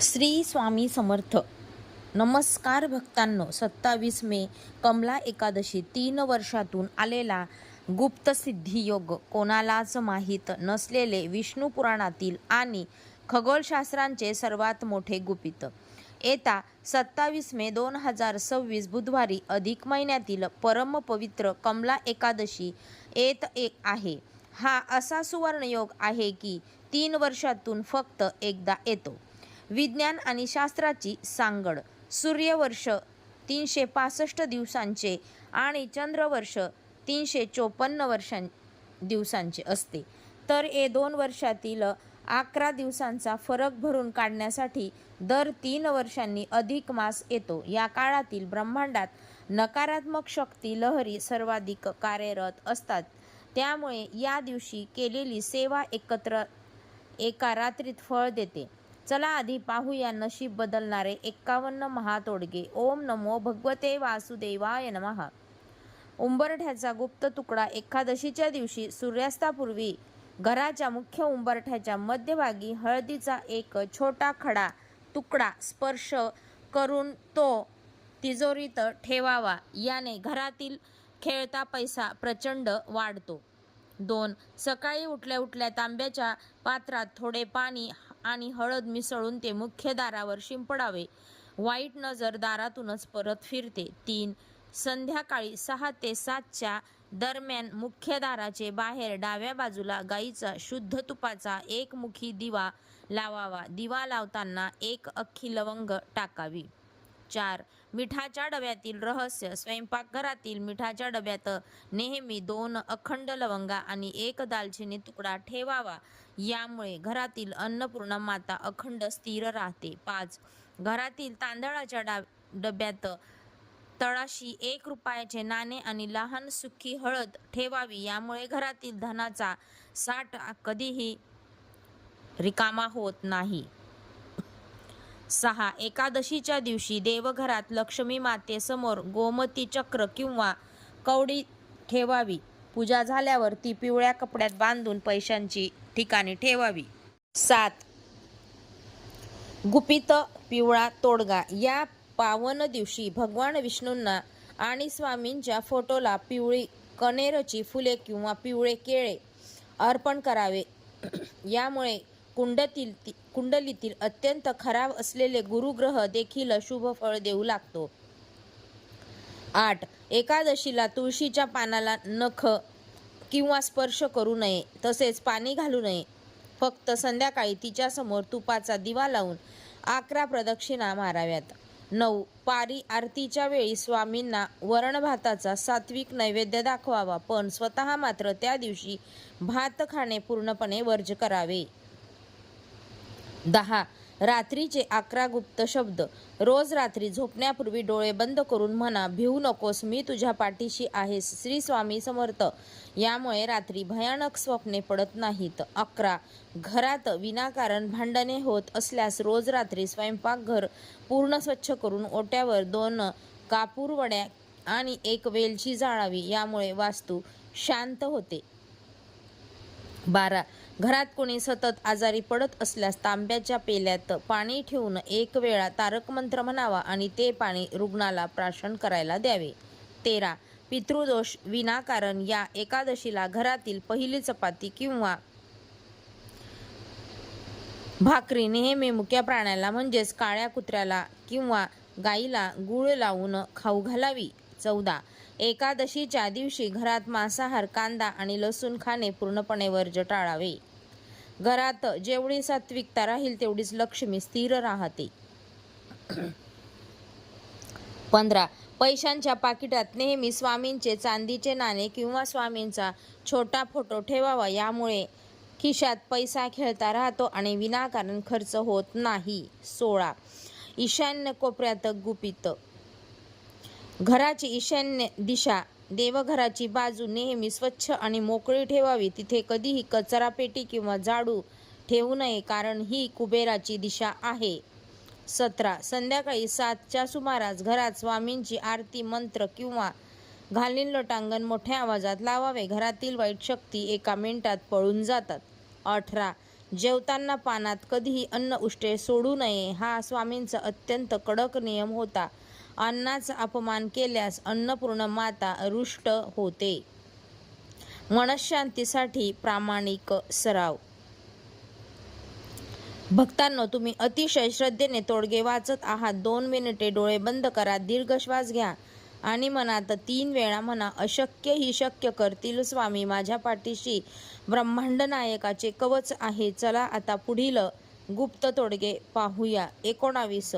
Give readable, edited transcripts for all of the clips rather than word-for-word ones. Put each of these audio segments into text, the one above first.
श्री स्वामी समर्थ. नमस्कार भक्तांनो. 27 मे कमला एकादशी. 3 वर्षातून आलेला गुप्त सिद्धियोग, कोणालाच माहीत नसलेले विष्णू पुराणातील आणि खगोलशास्त्रांचे सर्वात मोठे गुपित. येता 27 मे 2026 बुधवारी अधिक महिन्यातील परमपवित्र कमला एकादशी येत आहे. हा असा सुवर्णयोग आहे की 3 वर्षातून फक्त एकदा येतो. विज्ञान आणि शास्त्राची सांगड. सूर्यवर्ष 365 दिवसांचे आणि चंद्रवर्ष 354 दिवसांचे असते. तर हे 2 वर्षातील 11 दिवसांचा फरक भरून काढण्यासाठी दर 3 वर्षांनी अधिक मास येतो. या काळातील ब्रह्मांडात नकारात्मक शक्ती लहरी सर्वाधिक कार्यरत असतात. त्यामुळे या दिवशी केलेली सेवा एका रात्रीत फळ देते. चला आधी पाहूया नशीब बदलणारे 51 महातोडगे. ओम नमो भगवते वासुदेवाय नमः. उंबरठ्याचा गुप्त तुकडा. एकादशीच्या दिवशी सूर्यास्तापूर्वी घराच्या मुख्य उंबरठ्याच्या मध्यभागी हळदीचा एक छोटा खडा तुकडा स्पर्श करून तो तिजोरीत ठेवावा. याने घरातील खेळता पैसा प्रचंड वाढतो. 2. सकाळी उठल्या उठल्या तांब्याच्या पात्रात थोडे पाणी आणि हळद मिसळून ते मुख्य दारावर शिंपडावे. वाईट नजर दारातूनच परत फिरते. 3. संध्याकाळी 6 ते 7 दरम्यान मुख्य दाराचे बाहेर डाव्या बाजूला गाईचा शुद्ध तुपाचा एकमुखी दिवा लावावा. दिवा लावताना 1 अख्खी लवंग टाकावी. 4. मिठाच्या डब्यातील रहस्य. स्वयंपाकघरातील मिठाच्या डब्यात नेहमी 2 अखंड लवंगा आणि 1 दालचिनी तुकडा ठेवावा. यामुळे घरातील अन्नपूर्णा माता अखंड स्थिर राहते. 5. घरातील तांदळाच्या डब्यात तळाशी 1 रुपयाचे नाणे आणि लहान सुकी हळद ठेवावी. यामुळे घरातील धनाचा साठा कधीही रिकामा होत नाही. 6. एकादशीच्या दिवशी देवघरात लक्ष्मी मातेसमोर गोमती चक्र किंवा कवडी ठेवावी. पूजा झाल्यावर ती पिवळ्या कपड्यात बांधून पैशांची ठिकाणी ठेवावी. 7. गुपित पिवळा तोडगा. या पावन दिवशी भगवान विष्णूंना आणि स्वामींच्या फोटोला पिवळी कण्हेरची फुले किंवा पिवळे केळे अर्पण करावे. यामुळे कुंडलीतील अत्यंत खराब असलेले गुरुग्रह देखील शुभ फळ देऊ लागतो. 8. एकादशीला तुळशीच्या पानाला नख किंवा स्पर्श करू नये, तसेच पाणी घालू नये. फक्त संध्याकाळी तिच्यासमोर तुपाचा दिवा लावून 11 प्रदक्षिणा माराव्यात. 9. पारी आरतीच्या वेळी स्वामींना वरण भाताचा सात्विक नैवेद्य दाखवावा, पण स्वतः मात्र त्या दिवशी भात खाणे पूर्णपणे वर्ज्य करावे. 10. रात्रीचे 11 गुप्त शब्द. रोज रात्री झोपण्यापूर्वी डोळे बंद करून म्हणा, भिवू नकोस, मी तुझ्या पाठीशी आहेस, श्री स्वामी समर्थ. यामुळे रात्री भयानक स्वप्ने पडत नाहीत. 11. घरात विनाकारण भांडणे होत असल्यास रोज रात्री स्वयंपाकघर पूर्ण स्वच्छ करून ओट्यावर 2 कापूरवड्या आणि 1 वेलची जाळावी. यामुळे वास्तू शांत होते. 12. घरात कोणी सतत आजारी पडत असल्यास तांब्याच्या पेल्यात पाणी ठेवून 1 वेळा तारक मंत्र म्हणावा आणि ते पाणी रुग्णाला प्राशन करायला द्यावे. 13. पितृदोष विनाकारण या एकादशीला घरातील पहिली चपाती किंवा भाकरी नेहमी मुक्या प्राण्याला म्हणजेच काळ्या कुत्र्याला किंवा गाईला गूळ लावून खाऊ घालावी. 14. एकादशीच्या दिवशी घरात मांसाहार, कांदा आणि लसूण खाणे पूर्णपणे वर्ज्य टाळावे. घरात जेवढी सात्विकता राहील तेवढीच लक्ष्मी स्थिर राहते. 15. पैशांच्या पाकिटात नेहमी स्वामींचे चांदीचे नाणे किंवा स्वामींचा छोटा फोटो ठेवावा. यामुळे खिशात पैसा खेळता राहतो आणि विनाकारण खर्च होत नाही. 16. ईशान्य कोपऱ्यात गुपित. घराची ईशान्य दिशा देवघराची बाजू नेहमी स्वच्छ आणि मोकळी ठेवावी. तिथे कधीही कचरा पेटी किंवा झाडू ठेवू नये, कारण ही कुबेराची दिशा आहे. 17. संध्याकाळी 7च्या सुमारास घरात स्वामींची आरती, मंत्र किंवा घालीन लोटांगण मोठ्या आवाजात लावावे. घरातील वाईट शक्ती एका मिनिटात पळून जातात. 18. जेवताना पानात कधीही अन्न उष्टे सोडू नये हा स्वामींचा अत्यंत कडक नियम होता. अन्नाचा अपमान केल्यास अन्नपूर्ण माता रुष्ट होते. मनःशांतीसाठी प्रामाणिक सराव. भक्तांनो, तुम्ही अतिशय श्रद्धेने तोडगे वाचत आहात. 2 मिनिटे डोळे बंद करा, दीर्घ श्वास घ्या आणि मनात 3 वेळा म्हणा, अशक्य ही शक्य करतील स्वामी. माझ्या पाठीशी ब्रह्मांड नायकाचे कवच आहे. चला आता पुढील गुप्त तोडगे पाहूया. 19.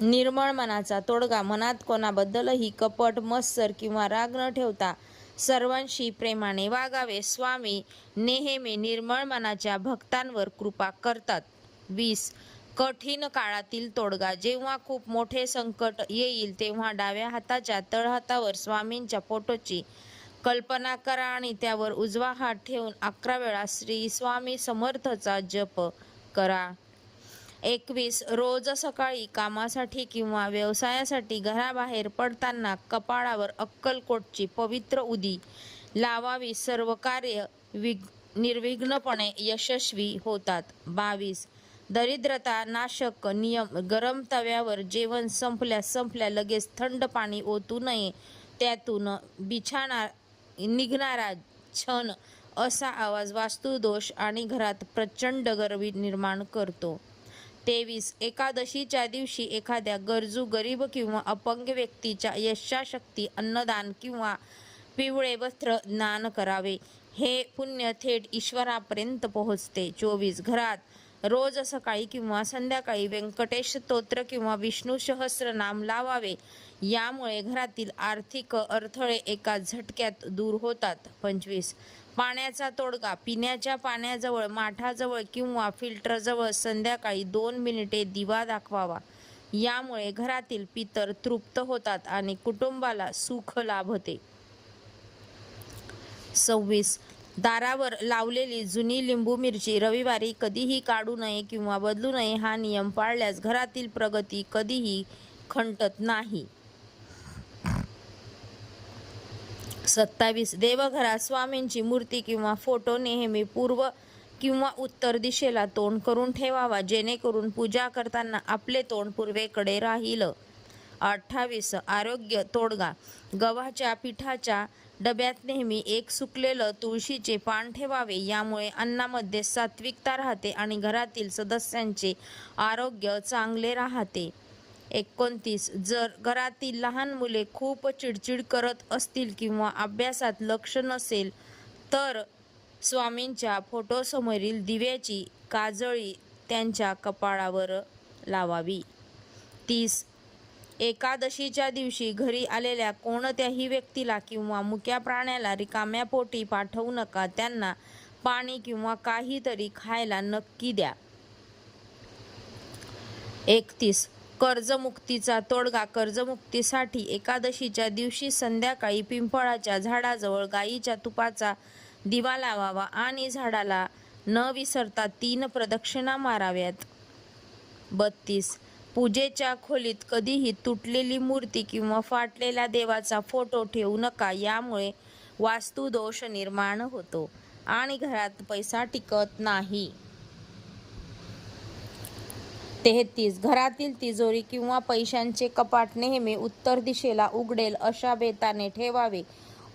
निर्मळ मनाचा तोडगा. मनात कोणाबद्दलही कपट, मत्सर किंवा राग न ठेवता सर्वांशी प्रेमाने वागावे. स्वामी नेहमी निर्मळ मनाच्या भक्तांवर कृपा करतात. 20. कठीण काळातील तोडगा. जेव्हा खूप मोठे संकट येईल तेव्हा डाव्या हाताच्या तळहातावर स्वामींच्या फोटोची कल्पना करा आणि त्यावर उजवा हात ठेवून 11 वेळा श्री स्वामी समर्थचा जप करा. 21. रोज सकाळी कामासाठी किंवा व्यवसायासाठी घराबाहेर पडताना कपाळावर अक्कलकोटची पवित्र उदी लावावी. सर्व कार्य निर्विघ्नपणे यशस्वी होतात. 22. दरिद्रता नाशक नियम. गरम तव्यावर जेवण संपल्या लगेच थंड पाणी ओतू नये. त्यातून निघणारा छन असा आवाज वास्तुदोष आणि घरात प्रचंड गरमी निर्माण करतो. 23. एकादशीच्या दिवशी एखाद्या गरजू, गरीब किंवा अपंग व्यक्तीच्या यथाशक्ती अन्नदान किंवा पिवळे वस्त्र दान करावे. हे पुण्य थेट ईश्वरापर्यंत पोहोचते. 24. घरात रोज सकाळी किंवा संध्याकाळी व्यंकटेश स्तोत्र किंवा विष्णू सहस्रनाम लावावे. यामुळे घरातील आर्थिक अडथळे एका झटक्यात दूर होतात. 25. पाण्याचा तोडगा. पिण्याच्या पाण्याजवळ, माठाजवळ किंवा फिल्टरजवळ संध्याकाळी 2 मिनिटे दिवा दाखवावा. यामुळे घरातील पितर तृप्त होतात आणि कुटुंबाला सुख लाभते. 26. दारावर लावलेली जुनी लिंबू मिरची रविवारी कधीही काढू नये किंवा बदलू नये. हा नियम पाळल्यास घरातील प्रगती कधीही खंटत नाही. 27. देवघरात स्वामींची मूर्ती किंवा फोटो नेहमी पूर्व किंवा उत्तर दिशेला तोंड करून ठेवावा, जेणेकरून पूजा करताना आपले तोंड पूर्वेकडे राहील. 28. आरोग्य तोडगा. गव्हाच्या पिठाच्या डब्यात नेहमी एक सुकलेलं तुळशीचे पान ठेवावे. यामुळे अन्नामध्ये सात्विकता राहते आणि घरातील सदस्यांचे आरोग्य चांगले राहते. 29. जर घरातील लहान मुले खूप चिडचिड करत असतील किंवा अभ्यासात लक्ष नसेल तर स्वामींच्या फोटोसमोरील दिव्याची काजळी त्यांच्या कपाळावर लावावी. 30. एकादशीच्या दिवशी घरी आलेल्या कोणत्याही व्यक्तीला किंवा मुक्या प्राण्याला रिकाम्या पोटी पाठवू नका. त्यांना पाणी किंवा काहीतरी खायला नक्की द्या. 31. कर्जमुक्तीचा तोडगा. कर्जमुक्तीसाठी एकादशीच्या दिवशी संध्याकाळी पिंपळाच्या झाडाजवळ गाईच्या तुपाचा दिवा लावावा आणि झाडाला न विसरता 3 प्रदक्षिणा माराव्यात. 32. पूजेच्या खोलीत कधीही तुटलेली मूर्ती किंवा फाटलेल्या देवाचा फोटो ठेवू नका. यामुळे वास्तुदोष निर्माण होतो आणि घरात पैसा टिकत नाही. 33. घरातील तिजोरी किंवा पैशांचे कपाट नेहमी उत्तर दिशेला उघडेल अशा बेताने ठेवावे.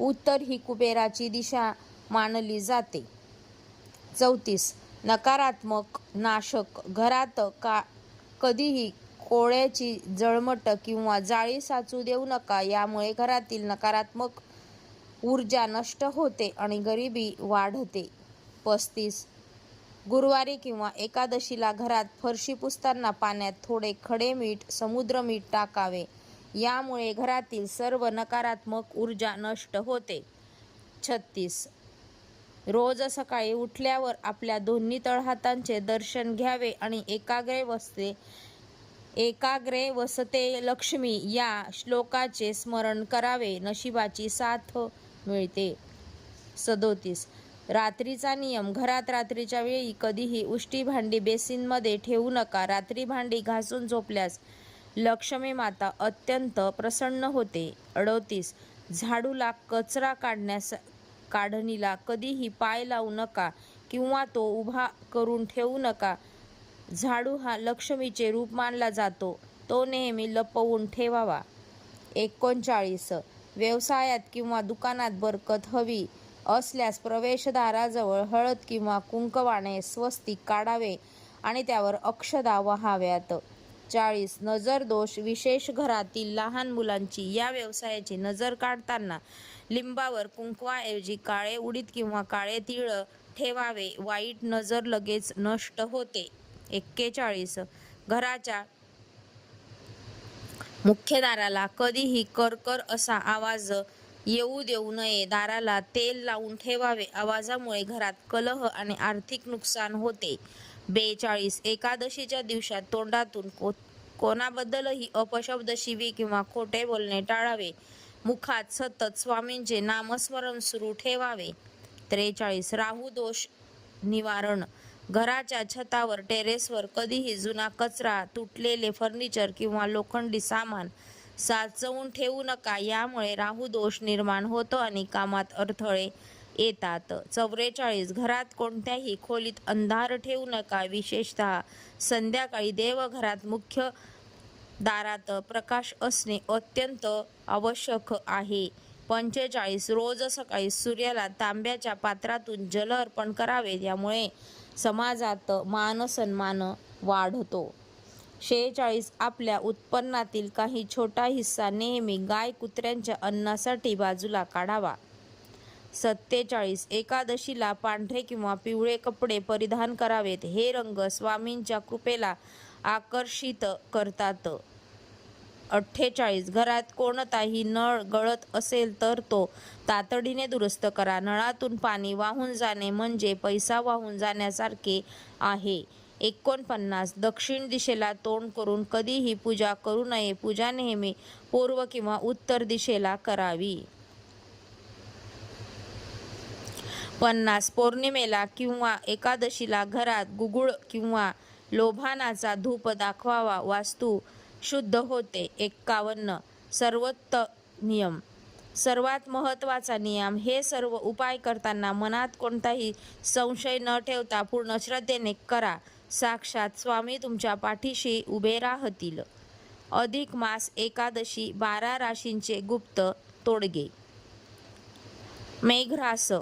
उत्तर ही कुबेराची दिशा मानली जाते. 34. नकारात्मक नाशक. घरात कधीही कोळ्याची जळमट किंवा जाळी साचू देऊ नका. यामुळे घरातील नकारात्मक ऊर्जा नष्ट होते आणि गरिबी वाढते. 35. गुरुवारी किंवा एकादशीला घरात फरशी पुसताना पाण्यात थोडे खडे मीठ, समुद्र मीठ टाकावे. यामुळे घरातील सर्व नकारात्मक ऊर्जा नष्ट होते. 36. रोज सकाळी उठल्यावर आपल्या दोन्ही तळहातांचे दर्शन घ्यावे आणि एकाग्रे वसते लक्ष्मी या श्लोकाचे स्मरण करावे. नशिबाची साथ मिळते. 37. रात्रीचा नियम. घरात रात्रीच्या वेळी कधीही उष्टी भांडी बेसिनमध्ये ठेवू नका. रात्री भांडी घासून झोपल्यास लक्ष्मी माता अत्यंत प्रसन्न होते. 38. झाडूला कचरा काढणीला कधीही पाय लावू नका. किंवा तो उभा करून ठेवू नका. झाडू हा लक्ष्मीचे रूप मानला जातो, तो नेहमी लपवून ठेवावा. 39. व्यवसायात किंवा दुकानात बरकत हवी असल्यास प्रवेशद्वाराजवळ हळद किंवा कुंकवाने स्वस्तिक काढावे आणि त्यावर अक्षदा वहाव्यात. 40. नजर दोष विशेष घरातील लहान मुलांची या व्यवसायाची नजर काढताना लिंबावर कुंकवाऐवजी काळे उडीद किंवा काळे तीळ ठेवावे, वाईट नजर लगेच नष्ट होते. 41. घराच्या मुख्य दाराला कधीही करकर असा आवाज येऊ देऊ नये. दाराला तेल लावून ठेवावे, आवाजामुळे घरात कलह आणि आर्थिक नुकसान होते. 42. एकादशीच्या दिवसात तोंडातून कोणाबद्दलही अपशब्द, शिवी किंवा खोटे बोलणे टाळावे. मुखात सतत स्वामींचे नामस्मरण सुरू ठेवावे. 43. राहू दोष निवारण. घराच्या छतावर, टेरेसवर कधीही जुना कचरा, तुटलेले फर्निचर किंवा लोखंडी सामान साचवून ठेवू नका. यामुळे राहू दोष निर्माण होतो आणि कामात अडथळे येतात. 44. घरात कोणत्याही खोलीत अंधार ठेवू नका. विशेषतः संध्याकाळी देवघरात मुख्य दारात प्रकाश असणे अत्यंत आवश्यक आहे. 45. रोज सकाळी सूर्याला तांब्याच्या पात्रातून जल अर्पण करावे, यामुळे समाजात मानसन्मान वाढतो. 46. आपल्या उत्पन्नातील काही छोटा हिस्सा नेहमी गाय कुत्र्यांच्या अन्नासाठी बाजूला काढावा. 47. एकादशीला पांढरे किंवा पिवळे कपडे परिधान करावेत. हे रंग स्वामींच्या कृपेला आकर्षित करतात. 48. घरात कोणताही नळ गळत असेल तर तो तातडीने दुरुस्त करा. नळातून पाणी वाहून जाणे म्हणजे पैसा वाहून जाण्यासारखे आहे. 49. दक्षिण दिशेला तोंड करून कधीही पूजा करू नये. पूजा नेहमी पूर्व किंवा उत्तर दिशेला करावी. 50. पौर्णिमेला किंवा एकादशीला घरात गुगुळ किंवा लोभानाचा धूप दाखवावा, वास्तू शुद्ध होते. 51. सर्वोत्तम नियम. सर्वात महत्त्वाचा नियम. हे सर्व उपाय करताना मनात कोणताही संशय न ठेवता पूर्ण श्रद्धेने करा. साक्षात स्वामी तुमच्या पाठीशी उभे राहतील. अधिक मास एकादशी. 12 राशींचे गुप्त तोडगे. मेघरास.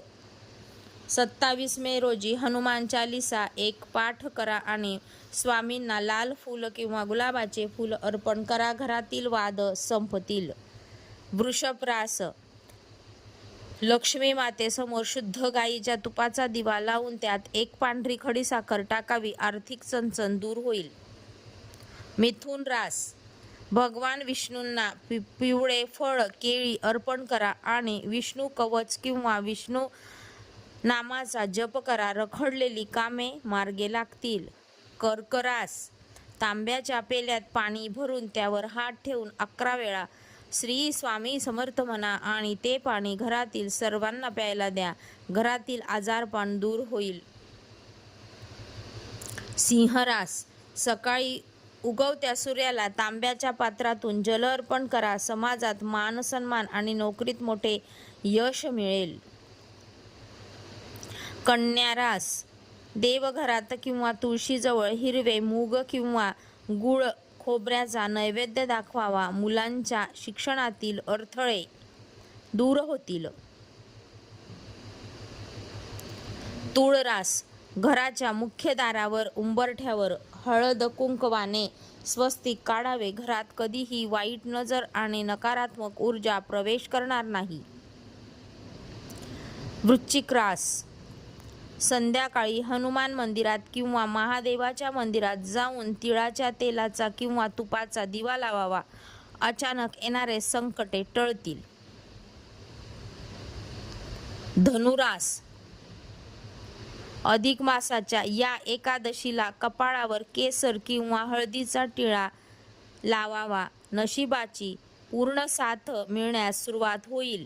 27 मे रोजी हनुमान चालीसा 1 पाठ करा आणि स्वामींना लाल फूल किंवा गुलाबाचे फूल अर्पण करा. घरातील वाद संपतील. वृषभ रास. लक्ष्मी मातेसमोर शुद्ध गाईच्या तुपाचा दिवा लावून त्यात 1 पांढरी खडीसाखर टाकावी. आर्थिक चणचण दूर होईल. मिथुन रास. भगवान विष्णूंना पिवळे फळ, केळी अर्पण करा आणि विष्णू कवच किंवा विष्णू नामाचा जप करा. रखडलेली कामे मार्गे लागतील. कर्क रास. तांब्याच्या पेल्यात पाणी भरून त्यावर हात ठेवून 11 वेळा श्री स्वामी समर्थ म्हणा आणि ते पाणी घरातील सर्वांना प्यायला द्या. घरातील आजारपण दूर होईल. सिंह रास. सकाळी उगवत्या सूर्याला तांब्याच्या पात्रातून जल अर्पण करा. समाजात मान सन्मान आणि नोकरीत मोठे यश मिळेल. कन्या रास. देवघरात किंवा तुळशीजवळ हिरवे मूग किंवा गूळ खोबऱ्याचा नैवेद्य दाखवावा. मुलांच्या शिक्षणातील अडथळे दूर होतील. तुळ रास. घराच्या मुख्य दारावर उंबरठ्यावर हळद कुंकवाने स्वस्तिक काढावे. घरात कधीही वाईट नजर आणि नकारात्मक ऊर्जा प्रवेश करणार नाही. वृश्चिक रास. संध्याकाळी हनुमान मंदिरात किंवा महादेवाच्या मंदिरात जाऊन तिळाच्या तेलाचा किंवा तुपाचा दिवा लावावा. अचानक येणारे संकटे टळतील. धनुरास. अधिक मासाच्या या एकादशीला कपाळावर केसर किंवा हळदीचा टिळा लावावा. नशिबाची पूर्ण साथ मिळण्यास सुरुवात होईल.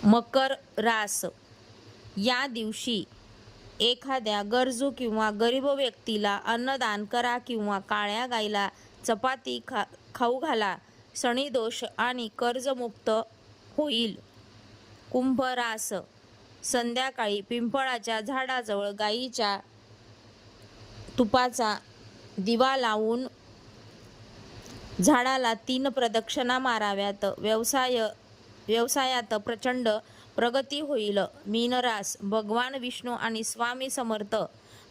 मकर रास. या दिवशी एखाद्या गरजू किंवा गरीब व्यक्तीला अन्नदान करा किंवा काळ्या गाईला चपाती खाऊ घाला. शनिदोष आणि कर्जमुक्त होईल. कुंभ रास. संध्याकाळी पिंपळाच्या झाडाजवळ गाईच्या तुपाचा दिवा लावून झाडाला 3 प्रदक्षिणा माराव्यात. व्यवसायात प्रचंड प्रगती होईल. मीनरास भगवान विष्णू आणि स्वामी समर्थ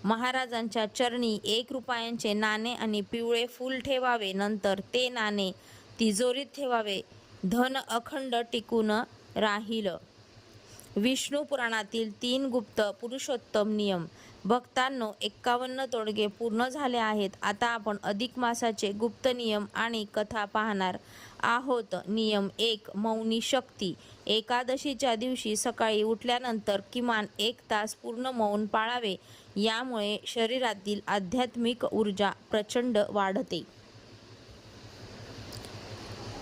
महाराजांच्या चरणी 1 रुपयांचे नाणे आणि पिवळे फूल ठेवावे. नंतर ते नाणे तिजोरीत ठेवावे. धन अखंड टिकून राहील. विष्णू पुराणातील 3 गुप्त पुरुषोत्तम नियम. भक्तांनो, 51 तोडगे पूर्ण झाले आहेत. आता आपण अधिक मासाचे गुप्त नियम आणि कथा पाहणार आहोत. नियम 1. मौनी शक्ती. एकादशीच्या दिवशी सकाळी उठल्यानंतर किमान 1 तास पूर्ण मौन पाळावे. यामुळे शरीरातील आध्यात्मिक ऊर्जा प्रचंड वाढते.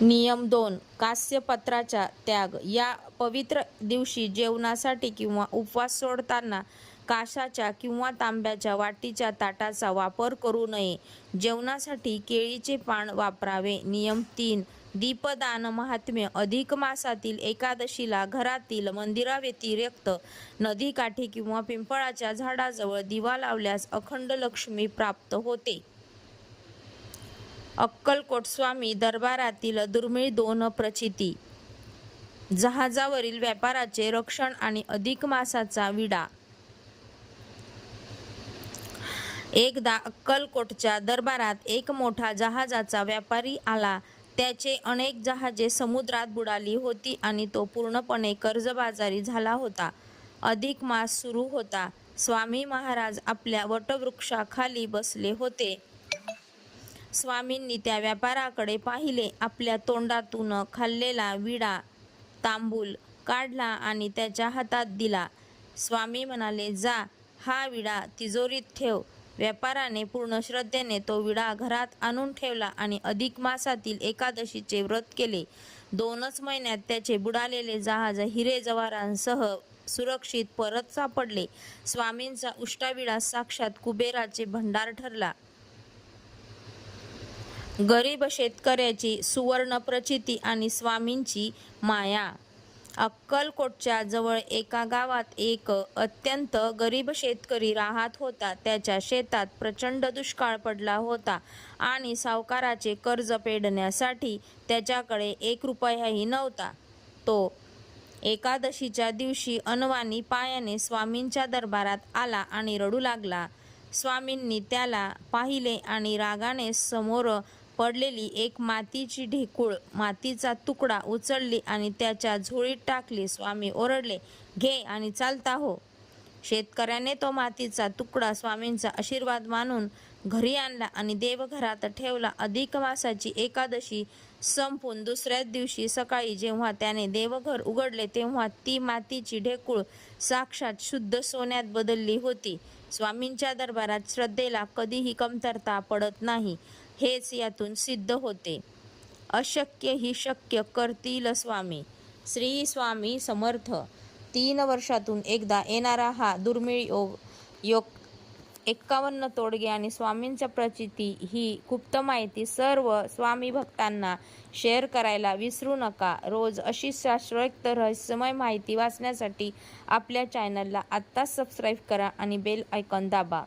नियम 2. कास्यपत्राचा त्याग. या पवित्र दिवशी जेवणासाठी किंवा उपवास सोडताना काशाच्या किंवा तांब्याच्या वाटीच्या ताटाचा वापर करू नये. जेवणासाठी केळीचे पान वापरावे. नियम 3. दीपदान महात्म्य. अधिक मासातील एकादशीला घरातील मंदिराव्यतिरिक्त नदीकाठी किंवा पिंपळाच्या झाडाजवळ दिवा लावल्यास अखंड लक्ष्मी प्राप्त होते. अक्कलकोट स्वामी दरबारातील दुर्मिळ 2 प्रचिती. जहाजावरील व्यापाराचे रक्षण आणि अधिक मासाचा विडा. एकदा अक्कलकोटच्या दरबारात एक मोठा जहाजाचा व्यापारी आला. त्याचे अनेक जहाजे समुद्रात बुडाली होती आणि तो पूर्णपणे कर्जबाजारी झाला होता. अधिक मास सुरू होता. स्वामी महाराज आपल्या वटवृक्षाखाली बसले होते. स्वामींनी त्या व्यापाराकडे पाहिले. आपल्या तोंडातून खाल्लेला विडा तांबूल काढला आणि त्याच्या हातात दिला. स्वामी म्हणाले, जा, हा विडा तिजोरीत ठेव. व्यापाराने पूर्ण श्रद्धेने तो विडा घरात आणून ठेवला आणि अधिक मासातील एकादशीचे व्रत केले. 2च महिन्यात त्याचे बुडालेले जहाज हिरे जवाहरांसह सुरक्षित परत सापडले. स्वामींचा उष्टाविडा साक्षात कुबेराचे भंडार ठरला. गरीब शेतकऱ्याची सुवर्ण प्रचिती आणि स्वामींची माया. अक्कलकोटच्या जवळ एका गावात एक अत्यंत गरीब शेतकरी राहत होता. त्याच्या शेतात प्रचंड दुष्काळ पडला होता आणि सावकाराचे कर्ज फेडण्यासाठी त्याच्याकडे 1 रुपयाही नव्हता. तो एकादशीच्या दिवशी अनवाणी पायाने स्वामींच्या दरबारात आला आणि रडू लागला. स्वामींनी त्याला पाहिले आणि रागाने समोर पडलेली एक मातीची ढेकूळ, मातीचा तुकडा उचलली आणि त्याच्या झोळीत टाकली. स्वामी ओरडले, घे आणि चालता हो. शेतकऱ्याने तो मातीचा तुकडा स्वामींचा आशीर्वाद मानून घरी आणला आणि देवघरात ठेवला. अधिक मासाची एकादशी संपून दुसऱ्याच दिवशी सकाळी जेव्हा त्याने देवघर उघडले तेव्हा ती मातीची ढेकूळ साक्षात शुद्ध सोन्यात बदलली होती. स्वामींच्या दरबारात श्रद्धेला कधीही कमतरता पडत नाही, हेच यातून सिद्ध होते. अशक्य ही शक्य करतील स्वामी. श्री स्वामी समर्थ. 3 वर्षातून एकदा येणारा हा दुर्मिळ योग 51 तोडगे आणि स्वामींच्या प्रचिती ही गुप्त माहिती सर्व स्वामी भक्तांना शेअर करायला विसरू नका. रोज अशी शास्त्रोक्त रहस्यमय माहिती वाचण्यासाठी आपल्या चॅनलला आत्ताच सबस्क्राईब करा आणि बेल आयकॉन दाबा.